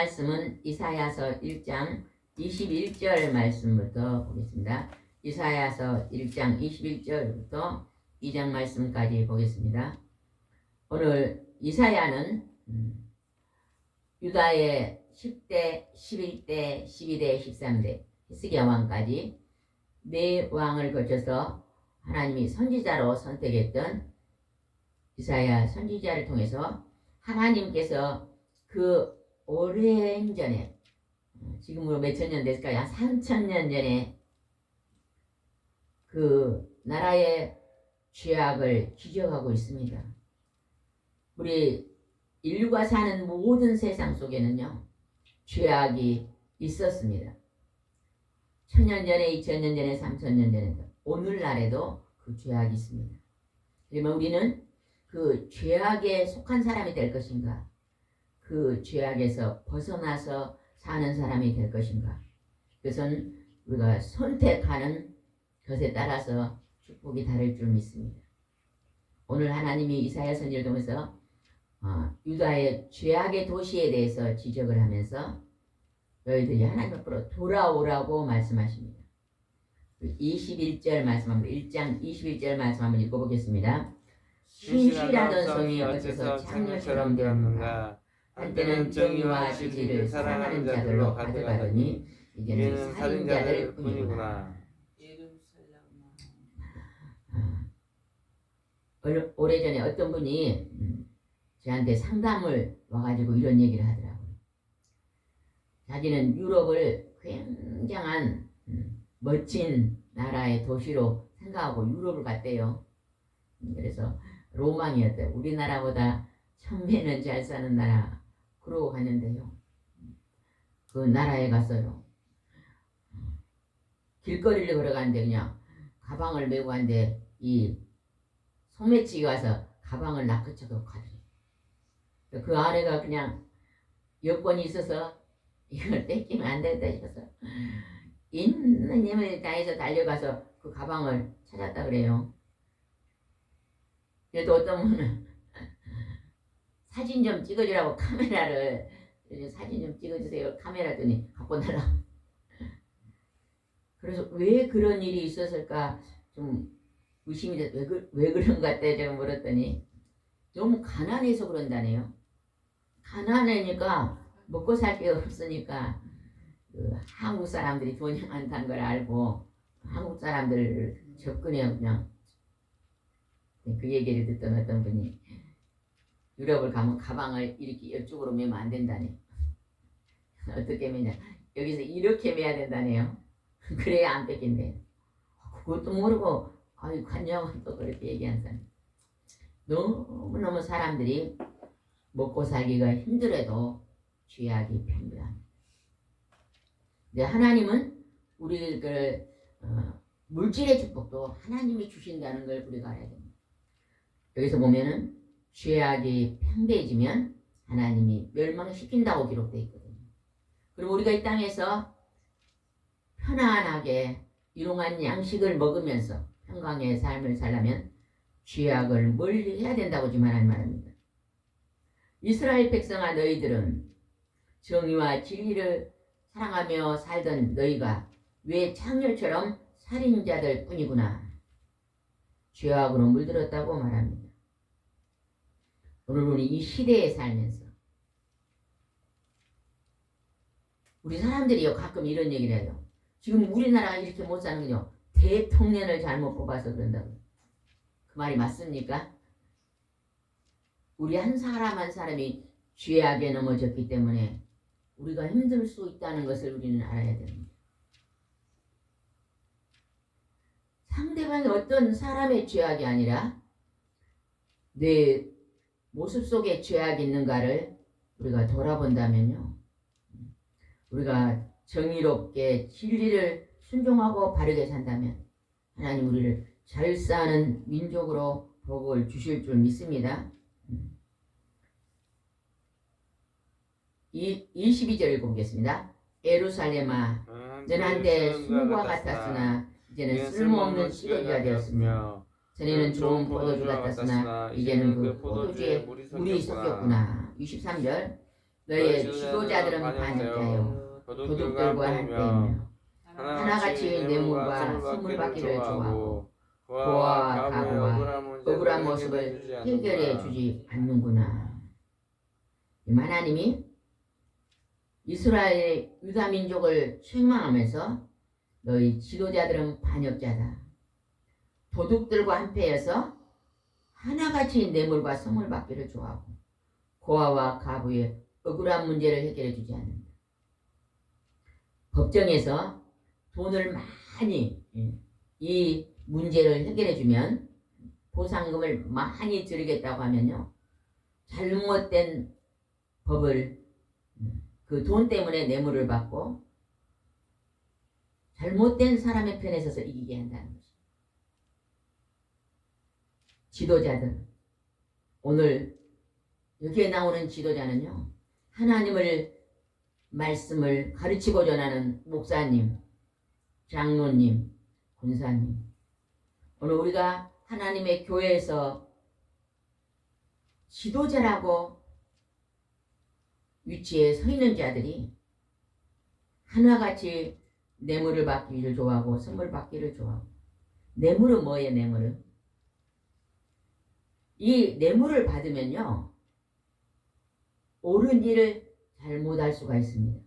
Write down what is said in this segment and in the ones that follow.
말씀은 이사야서 1장 21절 말씀부터 보겠습니다. 이사야서 1장 21절부터 2장 말씀까지 보겠습니다. 오늘 이사야는 유다의 10대, 11대, 12대, 13대 히스기야 왕까지 네 왕을 거쳐서 하나님이 선지자로 선택했던 이사야 선지자를 통해서 하나님께서 그 오랜 전에, 지금으로 몇천 년 됐을까요? 한 3,000년 전에 그 나라의 죄악을 지적하고 있습니다. 우리 인류가 사는 모든 세상 속에는요, 죄악이 있었습니다. 1000년 전에, 2000년 전에, 3000년 전에도 오늘날에도 그 죄악이 있습니다. 그러면 우리는 그 죄악에 속한 사람이 될 것인가? 그 죄악에서 벗어나서 사는 사람이 될 것인가? 그것은 우리가 선택하는 것에 따라서 축복이 다를 줄 믿습니다. 오늘 하나님이 이사야 선지를 통해서 유다의 죄악의 도시에 대해서 지적을 하면서 너희들이 하나님 앞으로 돌아오라고 말씀하십니다. 21절 말씀 한번 1장 21절 말씀 한번 읽어보겠습니다. 신실하던 성이 어째서 창녀처럼 되었는가? 한때는 정의와 진리를 사랑하는 자들로 가져가더니 이제는 살인자들 뿐이구나. 오래전에 어떤 분이 저한테 상담을 와가지고 이런 얘기를 하더라고요. 자기는 유럽을 굉장한 멋진 나라의 도시로 생각하고 유럽을 갔대요. 그래서 로망이었대요. 우리나라보다 1000배는 잘 사는 나라. 그러고 갔는데요. 그 나라에 갔어요. 길거리를 걸어가는데 그냥 가방을 메고 갔는데 이 소매치기 와서 가방을 낚아채고 가더래요. 그 아내가 그냥 여권이 있어서 이걸 뺏기면 안 되겠다 싶어서 있는 힘을 다해서 달려가서 그 가방을 찾았다 그래요. 그래도 어떤 분은 사진 좀 찍어주라고 카메라를 사진 좀 찍어주세요. 카메라더니 갖고 날라. 그래서 왜 그런 일이 있었을까 좀 의심이 돼. 왜 그런 것 같아 제가 물었더니 너무 가난해서 그런다네요. 가난하니까 먹고 살 게 없으니까 그 한국 사람들이 돈이 많다는 걸 알고 한국 사람들을 접근해 그냥 그 얘기를 듣던 어떤 분이 유럽을 가면 가방을 이렇게 이쪽으로 매면 안 된다네. 어떻게 매냐? 여기서 이렇게 매야 된다네요. 그래야 안 뺏긴대. 그것도 모르고 아이 관념은 또 그렇게 얘기한 사람. 너무너무 사람들이 먹고 살기가 힘들어도 죄악이 편비합니다. 근데 하나님은 우리를 물질의 축복도 하나님이 주신다는 걸 우리가 알아야 됩니다. 여기서 보면은 죄악이 팽배해지면 하나님이 멸망시킨다고 기록되어 있거든요. 그리고 우리가 이 땅에서 편안하게 일용한 양식을 먹으면서 평강의 삶을 살려면 죄악을 멀리 해야 된다고 지금 하나님 말합니다. 이스라엘 백성아 너희들은 정의와 진리를 사랑하며 살던 너희가 왜 창녀처럼 살인자들 뿐이구나. 죄악으로 물들었다고 말합니다. 오늘 우리 이 시대에 살면서 우리 사람들이요 가끔 이런 얘기를 해요. 지금 우리나라가 이렇게 못 사는 거요. 대통령을 잘못 뽑아서 그런다고. 그 말이 맞습니까? 우리 한 사람 한 사람이 죄악에 넘어졌기 때문에 우리가 힘들 수 있다는 것을 우리는 알아야 됩니다. 상대방이 어떤 사람의 죄악이 아니라 내 모습 속에 죄악이 있는가를 우리가 돌아본다면요. 우리가 정의롭게 진리를 순종하고 바르게 산다면 하나님 우리를 잘 사는 민족으로 복을 주실 줄 믿습니다. 22절 읽어보겠습니다. 예루살렘아 너는 한때 순과 같았으나 이제는 쓸모없는 시거지가 되었으며 전에는 좋은 포도주 같았으나 이제는 그 포도주에 물이 섞였구나. 23절 너의 지도자들은 반역자요 도둑들과 함께이며 하나같이 뇌물과 선물 받기를 좋아하고 고아와 가부와 억울한 모습을 해결해 주지 않는구나. 하나님이 이스라엘 유다 민족을 책망하면서 너희 지도자들은 반역자다. 도둑들과 한패여서 하나같이 뇌물과 선물 받기를 좋아하고 고아와 가부의 억울한 문제를 해결해 주지 않는다. 법정에서 돈을 많이 이 문제를 해결해 주면 보상금을 많이 드리겠다고 하면요. 잘못된 법을 그 돈 때문에 뇌물을 받고 잘못된 사람의 편에 서서 이기게 한다는 것입니다. 지도자들 오늘 여기에 나오는 지도자는요. 하나님을 말씀을 가르치고 전하는 목사님, 장로님, 군사님 오늘 우리가 하나님의 교회에서 지도자라고 위치에 서 있는 자들이 하나같이 뇌물을 받기를 좋아하고 선물 받기를 좋아하고 뇌물은 뭐예요? 뇌물은 이 뇌물을 받으면요 옳은 일을 잘못할 수가 있습니다.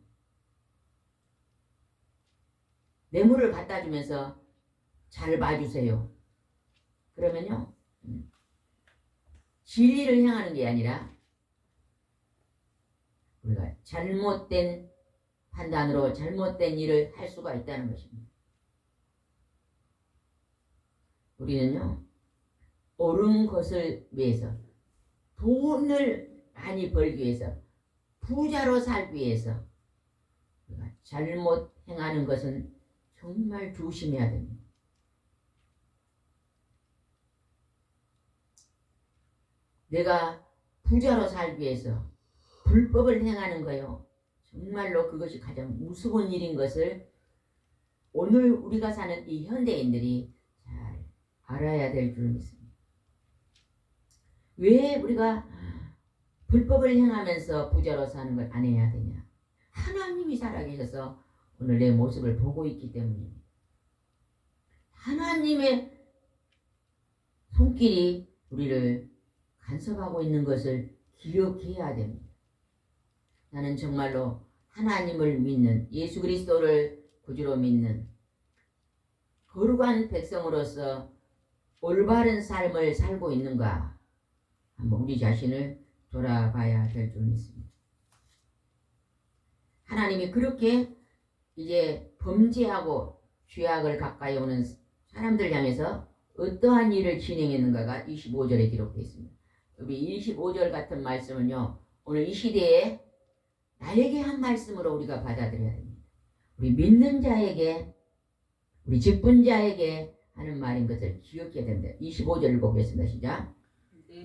뇌물을 갖다 주면서 잘 봐주세요. 그러면요 진리를 향하는 게 아니라 우리가 잘못된 판단으로 잘못된 일을 할 수가 있다는 것입니다. 우리는요 옳은 것을 위해서 돈을 많이 벌기 위해서 부자로 살기 위해서 우리가 잘못 행하는 것은 정말 조심해야 됩니다. 내가 부자로 살기 위해서 불법을 행하는 거요. 정말로 그것이 가장 무서운 일인 것을 오늘 우리가 사는 이 현대인들이 잘 알아야 될 줄 믿습니다. 왜 우리가 불법을 행하면서 부자로 사는 걸 안 해야 되냐? 하나님이 살아계셔서 오늘 내 모습을 보고 있기 때문입니다. 하나님의 손길이 우리를 간섭하고 있는 것을 기억해야 됩니다. 나는 정말로 하나님을 믿는, 예수 그리스도를 구주로 믿는 거룩한 백성으로서 올바른 삶을 살고 있는가? 한번 우리 자신을 돌아봐야 될 줄 믿습니다. 하나님이 그렇게 이제 범죄하고 죄악을 가까이 오는 사람들 향해서 어떠한 일을 진행했는가가 25절에 기록되어 있습니다. 우리 25절 같은 말씀은요, 오늘 이 시대에 나에게 한 말씀으로 우리가 받아들여야 됩니다. 우리 믿는 자에게, 우리 직분자에게 하는 말인 것을 기억해야 된다. 25절 읽어보겠습니다. 시작.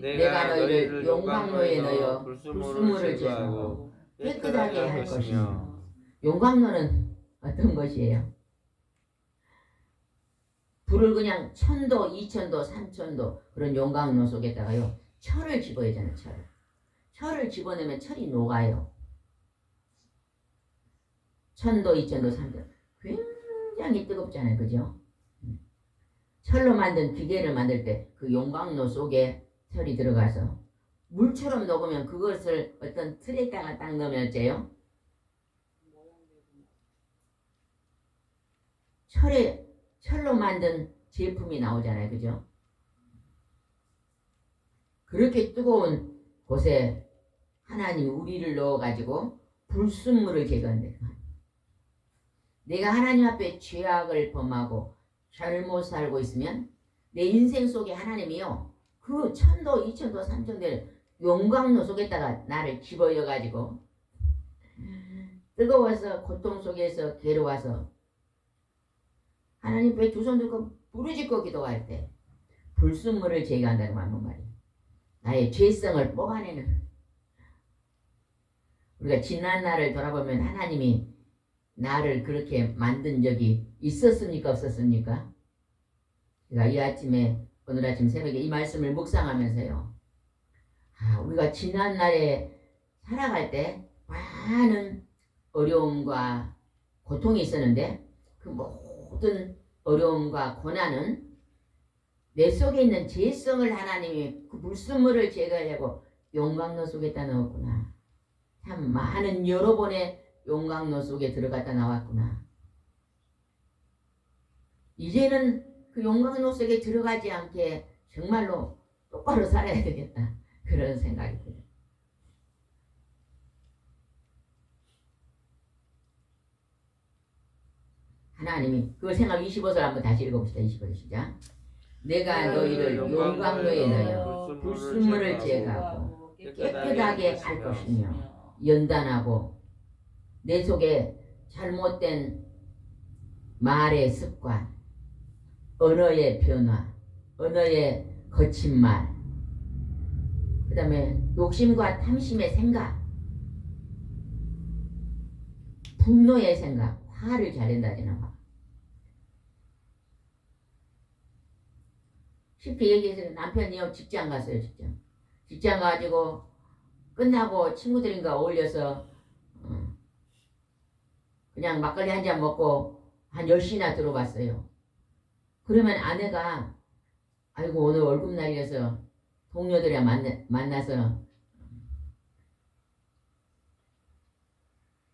내가 너희를 용광로에 넣어 불순물을 제거하고 깨끗하게 할 것이며. 용광로는 어떤 것이에요? 불을 그냥 1000도, 2000도, 3000도 그런 용광로 속에다가요, 철을 집어야 되잖아요. 철을 집어넣으면 철이 녹아요. 1000도, 2000도, 3000도 굉장히 뜨겁잖아요. 그죠? 철로 만든 기계를 만들 때 그 용광로 속에 철이 들어가서 물처럼 녹으면 그것을 어떤 틀에다가 딱 넣으면 어째요? 철로 만든 제품이 나오잖아요. 그죠? 그렇게 뜨거운 곳에 하나님이 우리를 넣어가지고 불순물을 제거한대. 내가 하나님 앞에 죄악을 범하고 잘못 살고 있으면 내 인생 속에 하나님이요, 그 1000도, 2000도, 3000도를 용광로 속에다가 나를 집어여가지고 뜨거워서 고통 속에서 괴로워서 하나님 앞에 두 손 들고 부르짖고 기도할 때 불순물을 제거한다고 하는 말이에요. 나의 죄성을 뽑아내는. 우리가 지난 날을 돌아보면 하나님이 나를 그렇게 만든 적이 있었습니까? 없었습니까? 제가 이 아침에, 오늘 아침 새벽에 이 말씀을 묵상하면서요, 우리가 지난 날에 살아갈 때 많은 어려움과 고통이 있었는데 그 모든 어려움과 고난은 내 속에 있는 죄성을 하나님이 그 불순물을 제거하려고 용광로 속에다 넣었구나. 참 많은 여러 번의 용광로 속에 들어갔다 나왔구나. 이제는 그 용광로 속에 들어가지 않게 정말로 똑바로 살아야 되겠다. 그런 생각이 들어요. 하나님이 그 생각 25절 한번 다시 읽어봅시다. 25절 시작. 내가 너희를 용광로에 넣어 불순물을 제거하고 깨끗하게 할 것이며 연단하고 내 속에 잘못된 말의 습관, 언어의 변화, 언어의 거친 말, 그 다음에 욕심과 탐심의 생각, 분노의 생각, 화를 잘 낸다지나 화. 쉽게 얘기해서 남편이요, 직장 갔어요. 직장 가지고 끝나고 친구들인가 어울려서 그냥 막걸리 한 잔 먹고 한 10시나 들어왔어요. 그러면 아내가 아이고 오늘 월급날이라서 동료들이랑 만나서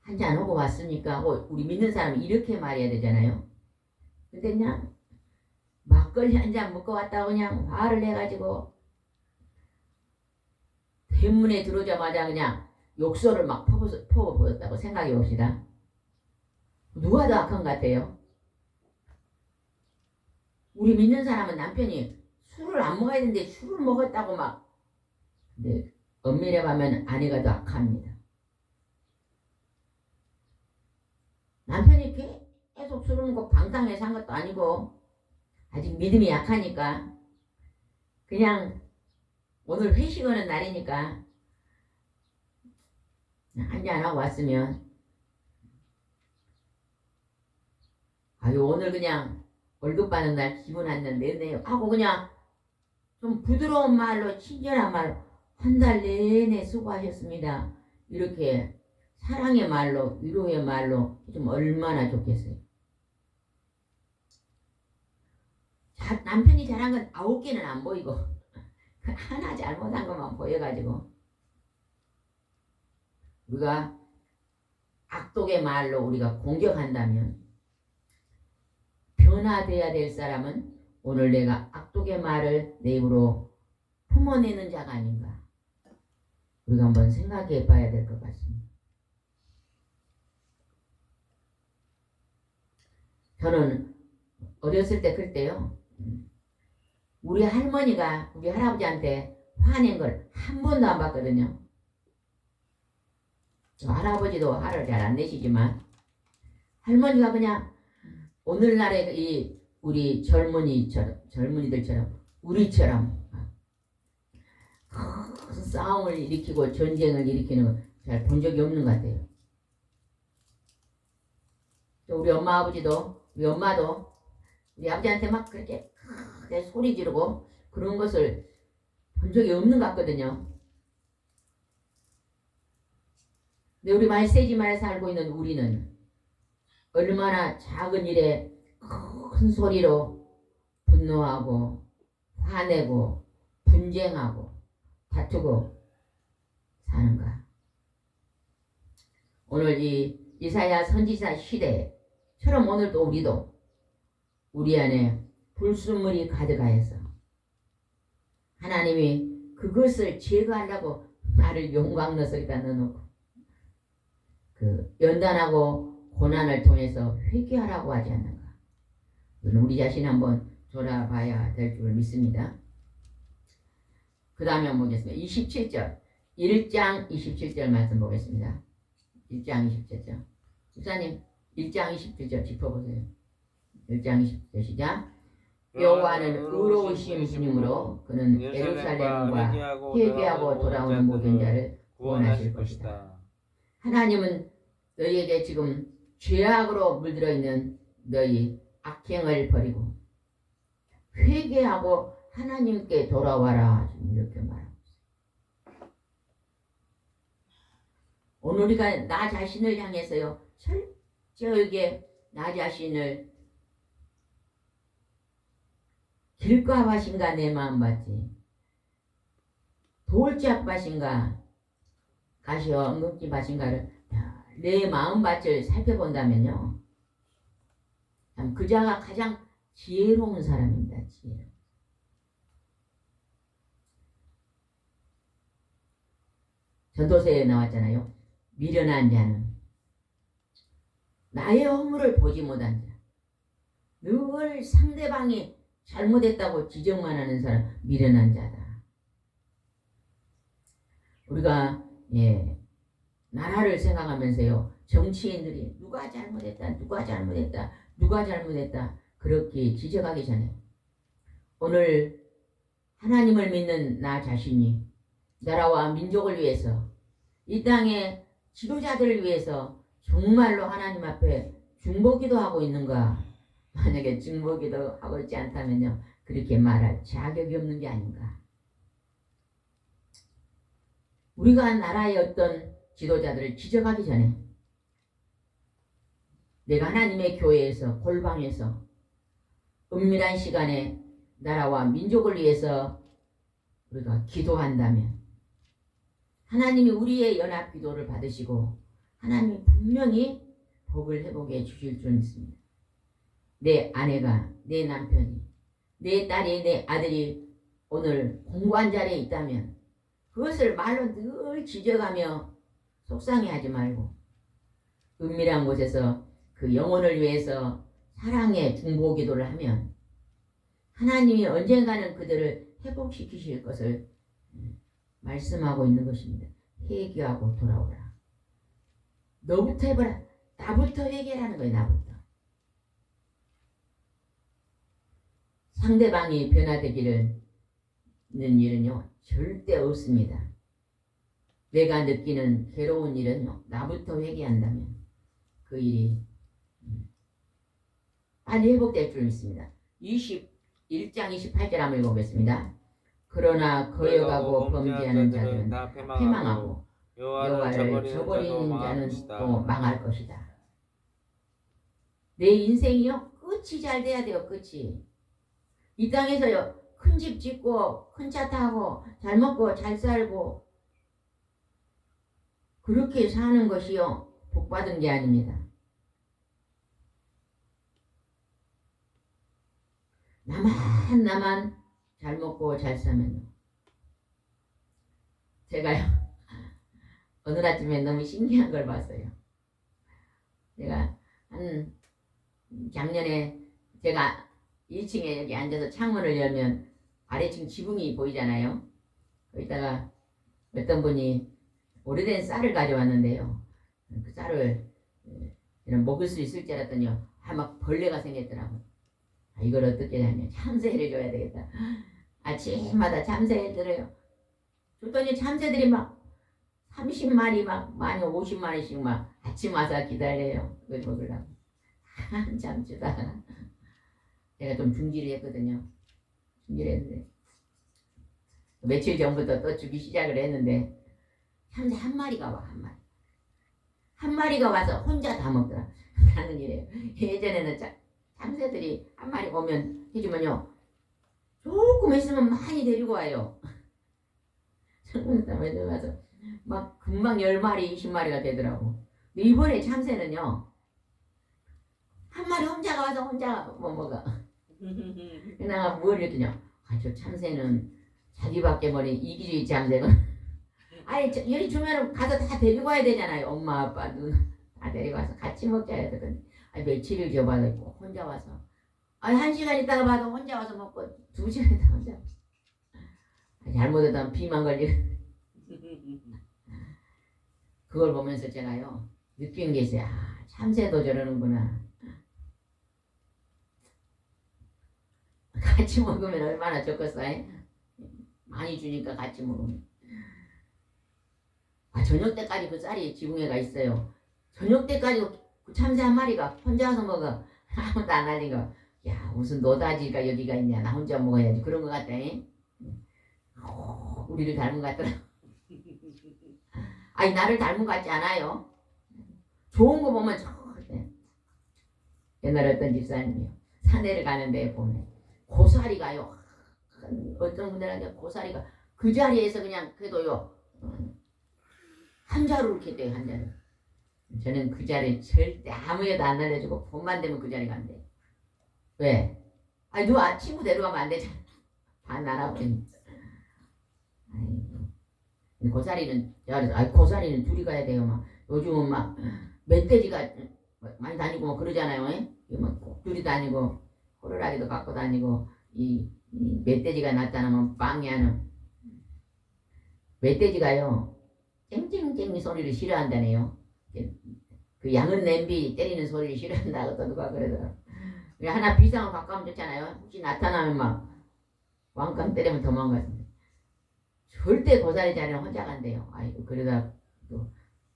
한 잔 하고 왔으니까 우리 믿는 사람은 이렇게 말해야 되잖아요. 근데 그냥 막걸리 한 잔 먹고 왔다고 그냥 화를 내가지고 대문에 들어오자마자 그냥 욕설을 막 퍼부었다고 생각해 봅시다. 누가 더 악한 것 같아요? 우리 믿는 사람은 남편이 술을 안 먹어야 되는데 술을 먹었다고 막. 근데 엄밀히 하면 아내가 더 악합니다. 남편이 계속 술을 먹고 방탕해서 한 것도 아니고 아직 믿음이 약하니까 그냥 오늘 회식하는 날이니까 한잔하고 왔으면 아유 오늘 그냥 월급 받는 날 기분 안 내네요 하고 그냥 좀 부드러운 말로 친절한 말로 한 달 내내 수고하셨습니다. 이렇게 사랑의 말로, 위로의 말로 좀 얼마나 좋겠어요. 남편이 잘한 건 9개는 안 보이고 하나 잘못한 것만 보여가지고 우리가 악독의 말로 우리가 공격한다면 변화돼야 될 사람은 오늘 내가 악독의 말을 내 입으로 품어내는 자가 아닌가. 우리가 한번 생각해 봐야 될 것 같습니다. 저는 어렸을 때 그때요. 우리 할머니가 우리 할아버지한테 화낸 걸 한 번도 안 봤거든요. 할아버지도 화를 잘 안 내시지만 할머니가 그냥 오늘날의 이 우리 젊은이들처럼 우리처럼 큰 싸움을 일으키고 전쟁을 일으키는 걸 잘 본 적이 없는 것 같아요. 우리 엄마 아버지도 우리 엄마도 우리 아버지한테 막 그렇게 크게 소리 지르고 그런 것을 본 적이 없는 것 같거든요. 근데 우리 말세지마에 살고 있는 우리는 얼마나 작은 일에 큰 소리로 분노하고 화내고 분쟁하고 다투고 사는가. 오늘 이 이사야 선지자 시대처럼 오늘도 우리도 우리 안에 불순물이 가득하여서 하나님이 그것을 제거하려고 나를 용광로석에다 넣어놓고 그 연단하고 고난을 통해서 회개하라고 하지 않는가. 우리 자신 한번 돌아봐야 될 줄 믿습니다. 그 다음에 한번 보겠습니다. 27절 1장 27절 말씀 보겠습니다. 1장 27절 목사님 1장 27절 짚어보세요. 1장 20절 시작. 여호와는 의로우신 주님으로 그는 예루살렘과 회개하고 돌아오는 모든 자를 구원하실 것이다. 하나님은 너희에게 지금 죄악으로 물들어 있는 너희 악행을 버리고 회개하고 하나님께 돌아와라 이렇게 말합니다. 오늘 우리가 나 자신을 향해서요 철저하게 나 자신을 길가밭인가 내 마음밭이 돌짝밭인가 가시어 엉겅퀴밭인가를 내 마음밭을 살펴본다면요 참 그 자가 가장 지혜로운 사람입니다. 지혜로운. 전도서에 나왔잖아요. 미련한 자는 나의 허물을 보지 못한 자, 늘 상대방이 잘못했다고 지적만 하는 사람 미련한 자다. 우리가 나라를 생각하면서요 정치인들이 누가 잘못했다 그렇게 지적하기 전에 오늘 하나님을 믿는 나 자신이 나라와 민족을 위해서 이 땅의 지도자들을 위해서 정말로 하나님 앞에 중보기도 하고 있는가. 만약에 중보기도 하고 있지 않다면요 그렇게 말할 자격이 없는 게 아닌가. 우리가 나라의 어떤 지도자들을 지적하기 전에 내가 하나님의 교회에서 골방에서 은밀한 시간에 나라와 민족을 위해서 우리가 기도한다면 하나님이 우리의 연합 기도를 받으시고 하나님이 분명히 복을 회복해 주실 줄 믿습니다. 내 아내가, 내 남편이, 내 딸이, 내 아들이 오늘 공고한 자리에 있다면 그것을 말로 늘 지적하며 속상해하지 말고 은밀한 곳에서 그 영혼을 위해서 사랑의 중보 기도를 하면 하나님이 언젠가는 그들을 회복시키실 것을 말씀하고 있는 것입니다. 회개하고 돌아오라. 너부터 해보라. 나부터 회개라는 거예요. 나부터. 상대방이 변화되기를 는 일은요 절대 없습니다. 내가 느끼는 괴로운 일은요 나부터 회개한다면 그 일이 빨리 회복될 줄 믿습니다. 21장 28절 한번 읽어보겠습니다. 그러나 거역하고 범죄하는 자들은 다 패망하고 여호와를 저버리는 저버리는 자는 자는 또 망할 것이다. 내 인생이요 끝이 잘 돼야 돼요. 끝이 이 땅에서요 큰 집 짓고 큰 차 타고 잘 먹고 잘 살고 그렇게 사는 것이요 복 받은 게 아닙니다. 나만 잘 먹고 잘 살면요. 제가요 어느 아침에 너무 신기한 걸 봤어요. 제가 한 작년에 제가 1층에 여기 앉아서 창문을 열면 아래층 지붕이 보이잖아요. 거기다가 어떤 분이 오래된 쌀을 가져왔는데요. 그 쌀을 이런 먹을 수 있을 줄 알았더니요. 막 벌레가 생겼더라고요. 이걸 어떻게 하냐. 참새를 줘야 되겠다. 아침마다 참새를 들어요. 줬더니 참새들이 막 30마리 막 많이 50마리씩 막 아침 와서 기다려요. 그걸 먹으려고. 한참 주다가 제가 좀 중지를 했거든요. 중지를 했는데 며칠 전부터 또 주기 시작을 했는데 참새 한 마리가 와. 한 마리가 와서 혼자 다 먹더라. 하는 일이에요. 예전에는 참새들이 한 마리 오면 해주면요 조금 있으면 많이 데리고 와요. 다음에 와서 막 금방 10마리 20마리가 되더라고. 근데 이번에 참새는요 한 마리 혼자가 와서 혼자 뭐 먹어. 내가 뭘 했더냐. 저 참새는 자기밖에 모르는 이기주의 참새는 아니 여기 주면은 가서 다 데리고 와야 되잖아요. 엄마 아빠 누나 다 데리고 와서 같이 먹자 해야 되거든. 며칠을 줘봐도 꼭 혼자 와서 1시간 있다가 봐도 혼자 와서 먹고 2시간 있다가 혼자 잘못하다 비만 걸리고 그걸 보면서 제가요 느낀 게 있어요. 참새도 저러는구나. 같이 먹으면 얼마나 좋겠어. 많이 주니까 같이 먹으면. 저녁 때까지 그 쌀이 지붕에가 있어요. 저녁 때까지 그 참새 한 마리가 혼자 와서 먹어. 아무도 안 알린 거. 야 무슨 노다지가 여기가 있냐. 나 혼자 먹어야지. 그런 거 같다. 우리를 닮은 것 같더라. 나를 닮은 것 같지 않아요. 좋은 거 보면 옛날에 어떤 집사님이요. 산에를 가는데 보면 고사리가요. 어떤 분들한테 고사리가 그 자리에서 그냥 그래도요. 한 자루 이렇게 돼요. 한 자루. 저는 그 자리 절대 아무에도 안 알려주고 봄만 되면 그 자리 간대요. 왜? 누가 친구 데려가면 안 되잖아. 반 나눠버리니. 고사리는 제가 그래서 고사리는 둘이 가야 돼요. 막 요즘은 막 멧돼지가 많이 다니고 뭐 그러잖아요. 꼭 둘이 다니고 호루라기도 갖고 다니고 이 멧돼지가 나타나면 빵이하는 멧돼지가요 쨍쨍쨍 소리를 싫어한다네요. 그 양은 냄비 때리는 소리를 싫어한다고 또 누가 그러더라고. 하나 비상을 가까우면 좋잖아요. 혹시 나타나면 막 왕감 때리면 도망가는데 절대 고사리 자리는 혼자 간대요. 그러다 또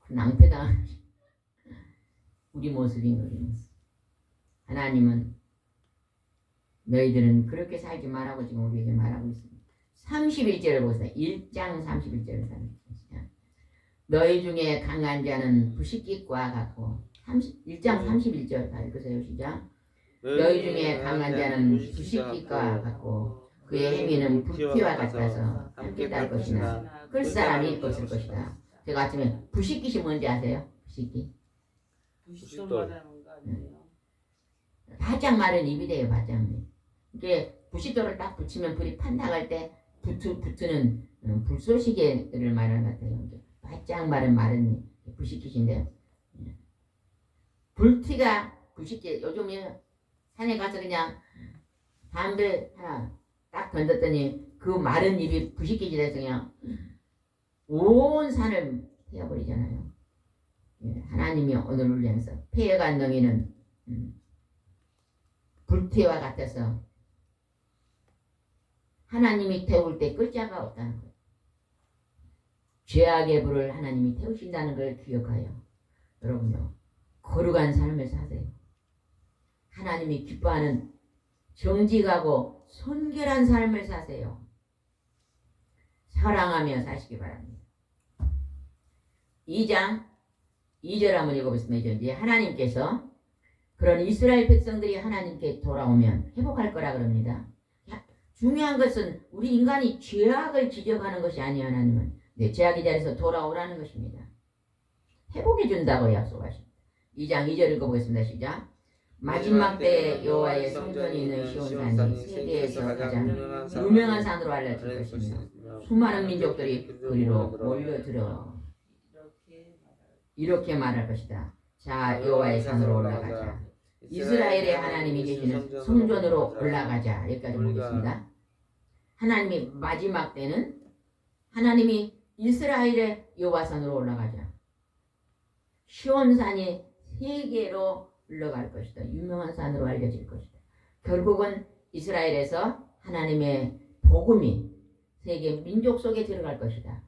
낭패당하는 우리 모습인 우리 모습. 하나님은 너희들은 그렇게 살지 말라고 지금 우리에게 말하고 있습니다. 31절을 보세요. 1장 31절을 보세요. 너희 중에 강한 자는 부식깃과 같고 1장 31절 다 읽으세요. 시작. 너희 중에 강한 자는 부식깃과 같고 그의 행위는 불티와 같아서 함께 달 것이나 끌 사람이 없을 것이다. 제가 아침에 부식깃이 뭔지 아세요? 부식깃. 부식돌 말하는 거 아니에요? 바짝 마른 잎이 돼요. 바짝. 이게 부식돌을 딱 붙이면 불이 판 나갈 때 붙는 불쏘시개를 말하는 것 같아요. 바짝 마른 부식깃인데요. 불티가 부식깃. 요즘에 산에 가서 그냥 담배 하나 딱 던졌더니 그 마른 잎이 부식깃이 돼서 그냥 온 산을 태워버리잖아요. 하나님이 오늘 울려서 폐해간 너희는 불태와 같아서 하나님이 태울 때 끌 자가 없다는 거예요. 죄악의 불을 하나님이 태우신다는 걸 기억하여 여러분요 거룩한 삶을 사세요. 하나님이 기뻐하는 정직하고 순결한 삶을 사세요. 사랑하며 사시기 바랍니다. 2장 2절 한번 읽어보겠습니다. 이제 하나님께서 그런 이스라엘 백성들이 하나님께 돌아오면 회복할 거라 그럽니다. 중요한 것은 우리 인간이 죄악을 지적하는 것이 아니에요. 하나님은 죄악의 자리에서 돌아오라는 것입니다. 회복해 준다고 약속하십니다. 2장 2절 읽어보겠습니다. 시작. 마지막 때에 여호와의 성전이 있는 시온산이 세계에서 가장 유명한 산으로 알려질 것이며 수많은 민족들이 그리로 몰려들어 이렇게 말할 것이다. 자, 여호와의 산으로 올라가자. 이스라엘의 하나님이 계시는 성전으로 올라가자. 여기까지 보겠습니다. 하나님이 마지막 때는 하나님이 이스라엘의 여호와 산으로 올라가자. 시온산이 세계로 흘러갈 것이다. 유명한 산으로 알려질 것이다. 결국은 이스라엘에서 하나님의 복음이 세계 민족 속에 들어갈 것이다.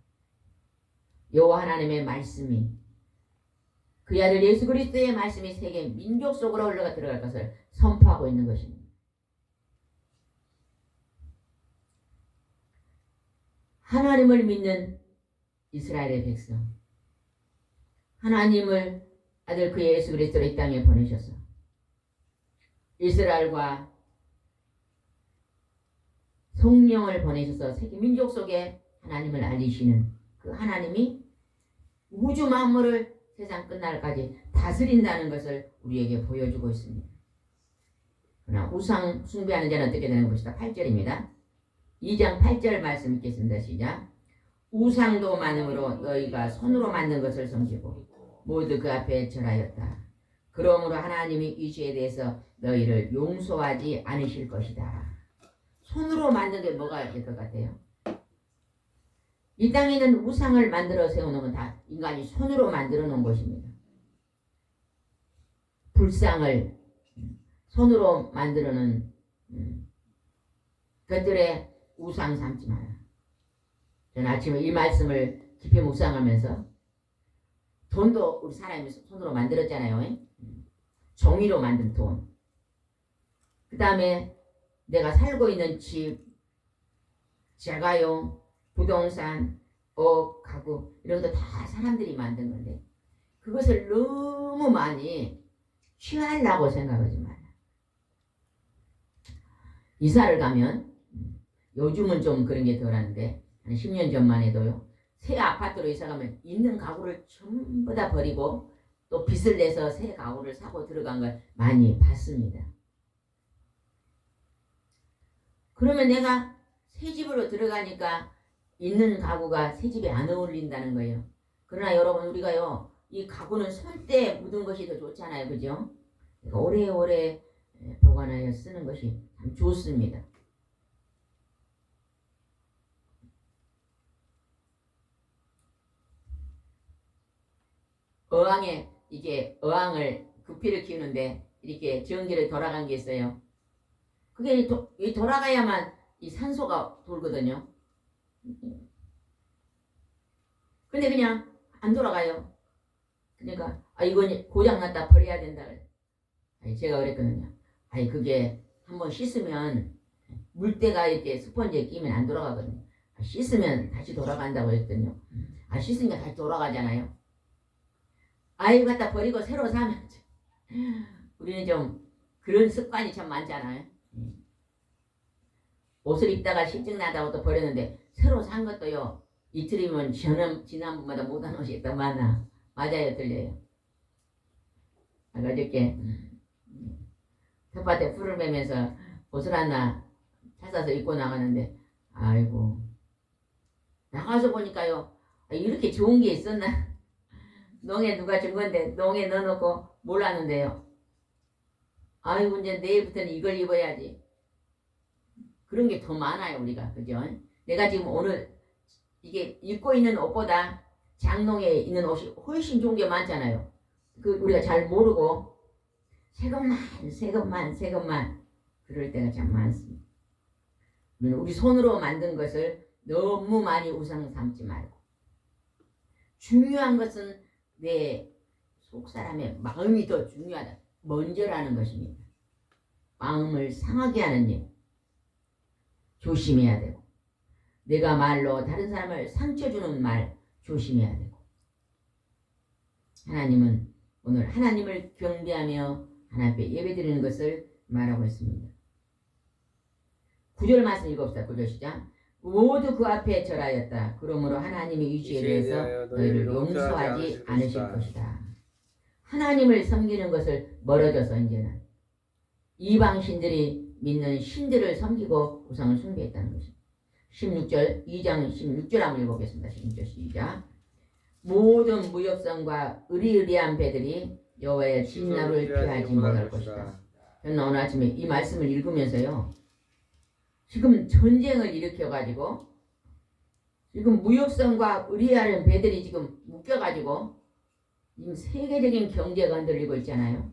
여호와 하나님의 말씀이 그의 아들 예수 그리스도의 말씀이 세계 민족 속으로 흘러가 들어갈 것을 선포하고 있는 것입니다. 하나님을 믿는 이스라엘의 백성, 하나님을 아들 그 예수 그리스도를 이 땅에 보내셔서 이스라엘과 성령을 보내셔서 세계 민족 속에 하나님을 알리시는 그 하나님이 우주 만물을 세상 끝날까지 다스린다는 것을 우리에게 보여주고 있습니다. 그러나 우상 숭배하는 자는 어떻게 되는 것이다. 8절입니다. 2장 8절 말씀 읽겠습니다. 시작. 우상도 많음으로 너희가 손으로 만든 것을 섬기고 모두 그 앞에 절하였다. 그러므로 하나님이 이 죄에 대해서 너희를 용서하지 않으실 것이다. 손으로 만든 게 뭐가 될 것 같아요? 이 땅에 있는 우상을 만들어 세우는 건 다 인간이 손으로 만들어 놓은 것입니다. 불상을 손으로 만들어 놓은 것들의 우상 삼지 마라. 저는 아침에 이 말씀을 깊이 묵상하면서 돈도 우리 사람이 손으로 만들었잖아요. 종이로 만든 돈. 그 다음에 내가 살고 있는 집, 자가용, 부동산, 가구 이런 것도 다 사람들이 만든 건데 그것을 너무 많이 취하려고 생각하지 마라. 이사를 가면 요즘은 좀 그런 게 덜한데 한 10년 전만 해도요. 새 아파트로 이사 가면 있는 가구를 전부 다 버리고 또 빚을 내서 새 가구를 사고 들어간 걸 많이 봤습니다. 그러면 내가 새 집으로 들어가니까 있는 가구가 새 집에 안 어울린다는 거예요. 그러나 여러분 우리가요. 이 가구는 손때 묻은 것이 더 좋잖아요. 그죠? 그러니까 오래오래 보관하여 쓰는 것이 참 좋습니다. 어항에 이게 어항을 구피를 키우는데 이렇게 전기를 돌아간 게 있어요. 그게 돌아가야만 이 산소가 돌거든요. 근데 그냥 안 돌아가요. 그러니까 이건 고장났다 버려야 된다. 제가 그랬거든요. 그게 한번 씻으면 물때가 이렇게 스펀지에 끼면 안 돌아가거든요. 씻으면 다시 돌아간다고 했더니요. 씻으니까 다시 돌아가잖아요. 갖다 버리고 새로 사면 우리는 좀 그런 습관이 참 많잖아요. 옷을 입다가 실증 나다고 또 버렸는데 새로 산 것도요. 이틀이면 지난번마다 못한 옷이 더 많아. 맞아요, 틀려요. 어저께 텃밭에 풀을 매면서 옷을 하나 찾아서 입고 나가는데 아이고 나가서 보니까요. 이렇게 좋은 게 있었나? 농에 누가 준 건데 농에 넣어놓고 몰랐는데요. 아이고 이제 내일부터는 이걸 입어야지. 그런 게 더 많아요 우리가. 그죠? 내가 지금 오늘 이게 입고 있는 옷보다 장롱에 있는 옷이 훨씬 좋은 게 많잖아요. 우리가 잘 모르고 새 것만 그럴 때가 참 많습니다. 우리 손으로 만든 것을 너무 많이 우상 삼지 말고 중요한 것은 내 속사람의 마음이 더 중요하다. 먼저라는 것입니다. 마음을 상하게 하는 일 조심해야 되고 내가 말로 다른 사람을 상처 주는 말 조심해야 되고, 하나님은 오늘 하나님을 경배하며 하나님 앞에 예배드리는 것을 말하고 있습니다. 9절 말씀 읽읍시다. 9절 시작. 모두 그 앞에 절하였다. 그러므로 하나님의 이주에 대해서 너희를 용서하지 않으실 것이다. 하나님을 섬기는 것을 멀어져서 이제는 이방 신들이 믿는 신들을 섬기고 우상을 숭배했다는 것입니다. 16절 2장 16절 한번 읽어보겠습니다. 16절 시작. 모든 무역성과 의리의리한 배들이 여호와의 진노를 피하지 못할 것이다. 저는 오늘 아침에 이 말씀을 읽으면서요, 지금 전쟁을 일으켜가지고 지금 무역성과 의리하는 배들이 지금 묶여가지고 지금 세계적인 경제가 흔들리고 있잖아요.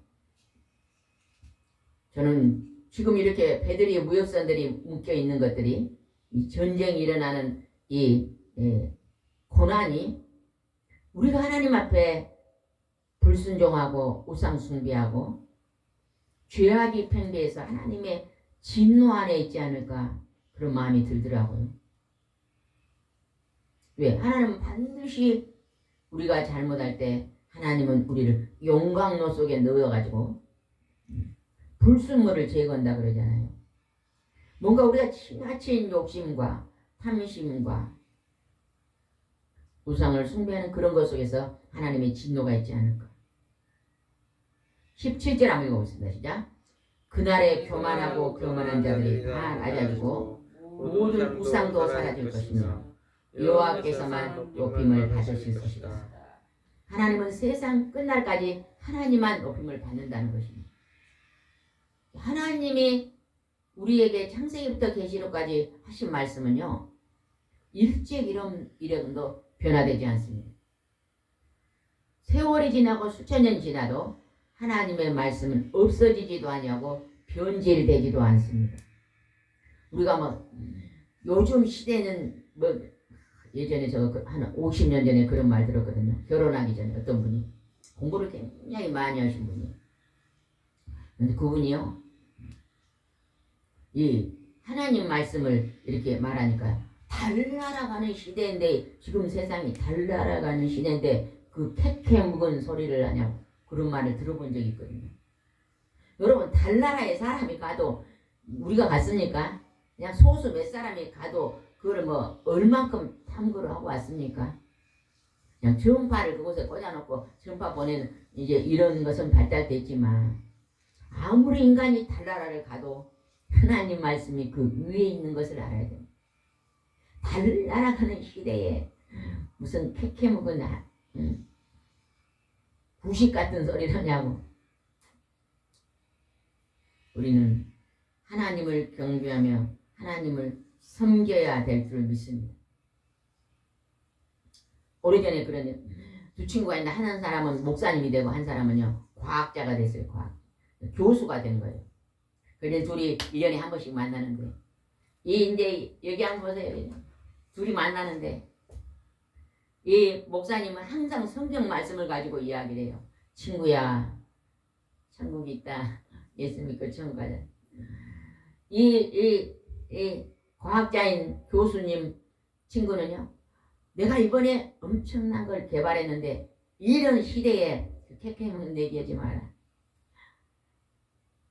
저는 지금 이렇게 배들이 무역선들이 묶여 있는 것들이 이 전쟁이 일어나는 이 고난이 우리가 하나님 앞에 불순종하고 우상 숭배하고 죄악이 팽배해서 하나님의 진노 안에 있지 않을까 그런 마음이 들더라고요. 왜? 하나님은 반드시 우리가 잘못할 때 하나님은 우리를 용광로 속에 넣어가지고 불순물을 제거한다 그러잖아요. 뭔가 우리가 지나친 욕심과 탐심과 우상을 숭배하는 그런 것 속에서 하나님의 진노가 있지 않을까. 17절 한번 읽어보겠습니다. 시작. 그날에 교만하고 교만한 자들이 다 낮아지고 모든 우상도 사라질 것이며 여호와께서만 높임을 받으실 것이다. 하나님은 세상 끝날까지 하나님만 높임을 받는다는 것입니다. 하나님이 우리에게 창세기부터 계시록까지 하신 말씀은요, 일찍 이름도 변화되지 않습니다. 세월이 지나고 수천 년이 지나도 하나님의 말씀은 없어지지도 아니하고 변질되지도 않습니다. 우리가 뭐 요즘 시대는 뭐 예전에 저 한 50년 전에 그런 말 들었거든요. 결혼하기 전에 어떤 분이 공부를 굉장히 많이 하신 분이, 근데 그분이요, 이 하나님 말씀을 이렇게 말하니까 달날아가는 시대인데, 지금 세상이 달날아가는 시대인데 그 캐캐 묵은 소리를 하냐고 그런 말을 들어본 적이 있거든요. 여러분, 달나라에 사람이 가도 우리가 갔습니까? 그냥 소수 몇 사람이 가도 그걸 뭐 얼만큼 탐구를 하고 왔습니까? 그냥 전파를 그곳에 꽂아놓고 전파 보내는 이제 이런 것은 발달됐지만, 아무리 인간이 달나라를 가도 하나님 말씀이 그 위에 있는 것을 알아야 돼요. 달나라가는 시대에 무슨 캐캐묵은 부식 같은 소리를 하냐고. 우리는 하나님을 경배하며 하나님을 섬겨야 될 줄 믿습니다. 오래전에 그런 두 친구가 있는데, 한 사람은 목사님이 되고 한 사람은요 과학자가 됐어요. 교수가 된 거예요. 그래서 둘이 1년에 한 번씩 만나는데, 이제 여기 한번 보세요. 둘이 만나는데 이 목사님은 항상 성경 말씀을 가지고 이야기를 해요. 친구야, 천국이 있다. 예수 믿고 천국 가자. 이 과학자인 교수님 친구는요, 내가 이번에 엄청난 걸 개발했는데 이런 시대에 캐캐문 얘기하지 마라.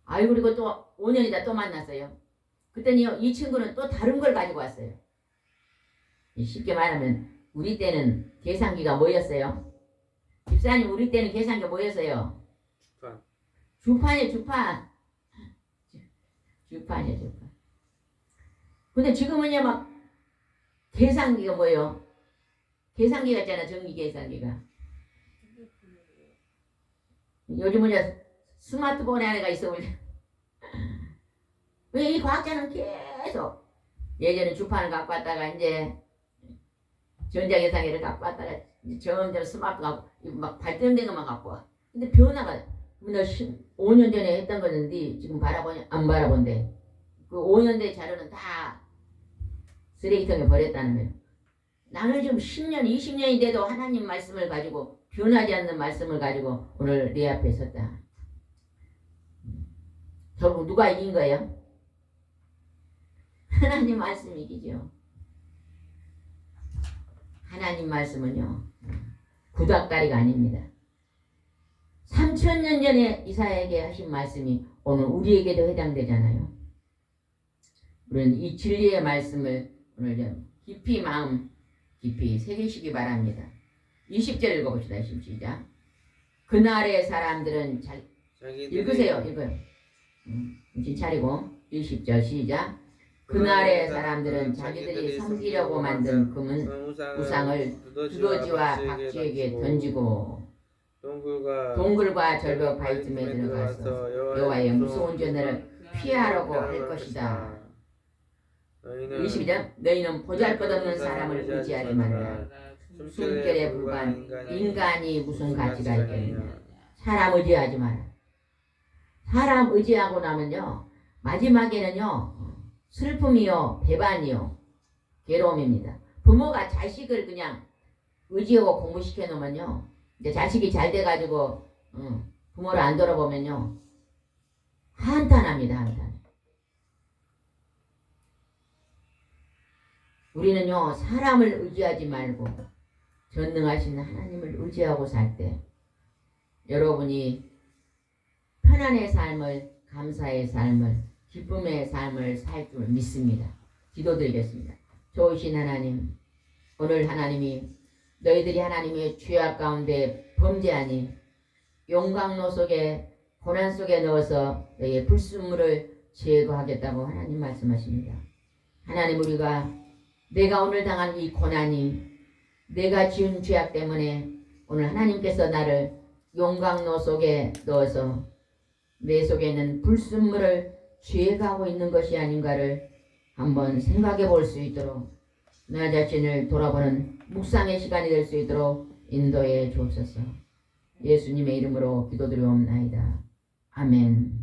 아이고, 그리고 또 5년이다 또 만났어요. 그랬더니요, 이 친구는 또 다른 걸 가지고 왔어요. 쉽게 말하면 우리 때는 계산기가 뭐였어요? 집사님, 우리 때는 계산기가 뭐였어요? 주판이에요. 주판이에요. 근데 지금은요, 막 계산기가 뭐예요? 계산기가 있잖아, 전기 계산기가. 요즘은 스마트폰 안에가 있어. 왜 이 과학자는 계속 예전에 주판을 갖고 왔다가 이제 전자계산기를 갖고 왔다가 점점 스마트 갖고 막 발전된 것만 갖고 와. 근데 변화가, 나 5년 전에 했던 거는데 지금 바라보냐 안 바라본대. 그 5년 된 자료는 다 쓰레기통에 버렸다는 거예요. 나는 지금 10년, 20년이 돼도 하나님 말씀을 가지고, 변하지 않는 말씀을 가지고 오늘 내 앞에 섰다. 결국 누가 이긴 거예요? 하나님 말씀이 이기죠. 하나님 말씀은요 구닥다리가 아닙니다. 3000년 전에 이사야에게 하신 말씀이 오늘 우리에게도 해당되잖아요. 우리는 이 진리의 말씀을 오늘 좀 깊이 마음 깊이 새기시기 바랍니다. 20절 읽어봅시다. 시작. 그날의 사람들은 읽으세요. 읽어요. 정신 차리고 20절 시작. 그날의 사람들은 자기들이 섬기려고 만든 금은 우상을 두더지와 박쥐에게 던지고 동굴과 절벽 바위쯤에 들어가서 여호와의 무서운 전례를 피하려고 할 것이다. 22절 너희는 보잘것없는 사람을 의지하지 말라. 숨결에 불과한 인간이 무슨 가치가 있겠느냐. 사람 의지하지 마라. 사람 의지하고 나면요 마지막에는요 슬픔이요 배반이요 괴로움입니다. 부모가 자식을 그냥 의지하고 공부시켜 놓으면요 이제 자식이 잘 돼가지고 부모를 안 돌아보면요 한탄합니다. 한탄. 우리는요 사람을 의지하지 말고 전능하신 하나님을 의지하고 살 때 여러분이 편안의 삶을, 감사의 삶을, 기쁨의 삶을 살 줄 믿습니다. 기도드리겠습니다. 좋으신 하나님, 오늘 하나님이 너희들이 하나님의 죄악 가운데 범죄하니 용광로 속에 고난 속에 넣어서 너희의 불순물을 제거하겠다고 하나님 말씀하십니다. 하나님, 우리가 내가 오늘 당한 이 고난이 내가 지은 죄악 때문에 오늘 하나님께서 나를 용광로 속에 넣어서 내 속에 있는 불순물을 죄가하고 있는 것이 아닌가를 한번 생각해 볼 수 있도록 나 자신을 돌아보는 묵상의 시간이 될 수 있도록 인도해 주옵소서. 예수님의 이름으로 기도드리옵나이다. 아멘.